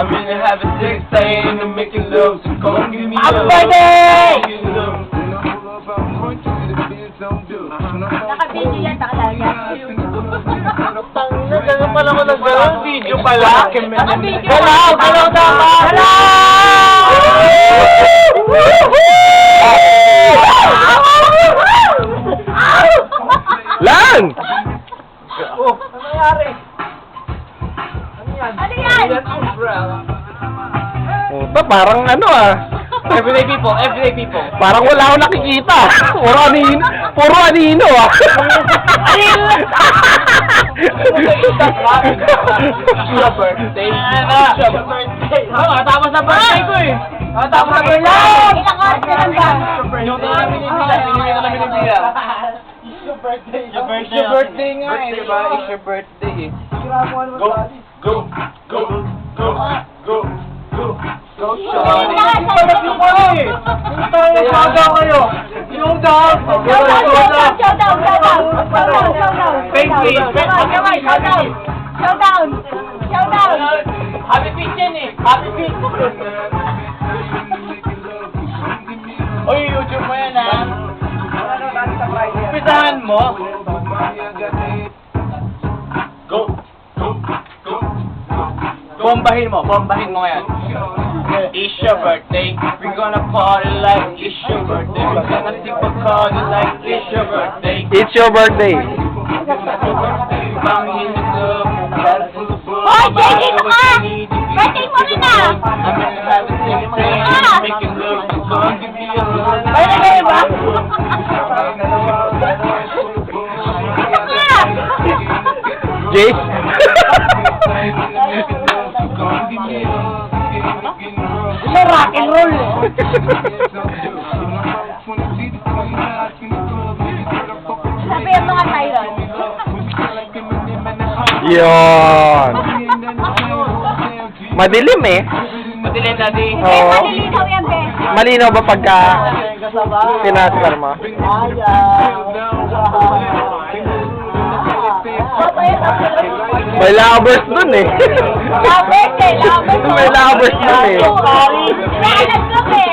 I'm gonna have a sex, staying and making love. So come give me Happy love. birthday! Naka-video yan, nakalagyan. Ganun pala ko ng gano'n, video pala. Naka-video. Galaw tama! Lan! Oh, ano nangyari? Ano yan? Ano yan? Puta, parang ano ah. Everyday people. Parang wala akong nakikita. Puro anino ah. Anino? Your birthday. Your birthday. Tapos na birthday ko eh. Tapos na birthday. Ilang oras na lang ba? Yung namin nila. Your birthday nga eh, diba? It's your birthday eh. Go, shawty. Showdown! Happy feet yan eh. Happy feet. Oy, YouTube mo yan ah. Pisahan mo. Go. Bombahin mo ngayon. It's your birthday. We're gonna party like it's your birthday. We're gonna sip a party like it's your birthday. It's your birthday. I'm in the club, bottle full of bug. Hoy, Jay, dito ka! Birthday mo rin ah! I'm gonna have a sex thing, making love. So come give me a hug. Birthday ba? Jace? Ito rock and roll. Sabi yung mga Tyron. Yon. Madilim eh. Madilim natin. Eh, malilinaw yan, be. Malinaw ba pagka pinasar mo? May lovers dun eh. Lovers eh, lovers. May lovers dun eh. Naalag ko eh.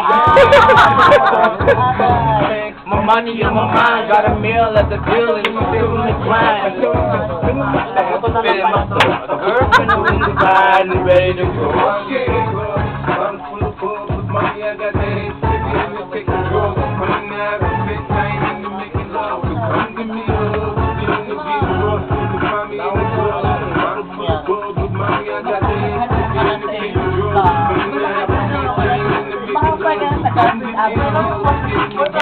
My money on my mind, got a meal at the bill and I'm feeling the grind. Feeling my soul, a girlfriend in the grind and ready to go. I'm full of hope, with money I got that ain't baby, let me take control. When I'm having a big time and I'm making love, so come give me a hug, feeling the beat of rock, you can find me in the club. I'm full of hope, with money I got that ain't baby, let me take control. When I'm having a big time and I'm making love, so come give me a hug.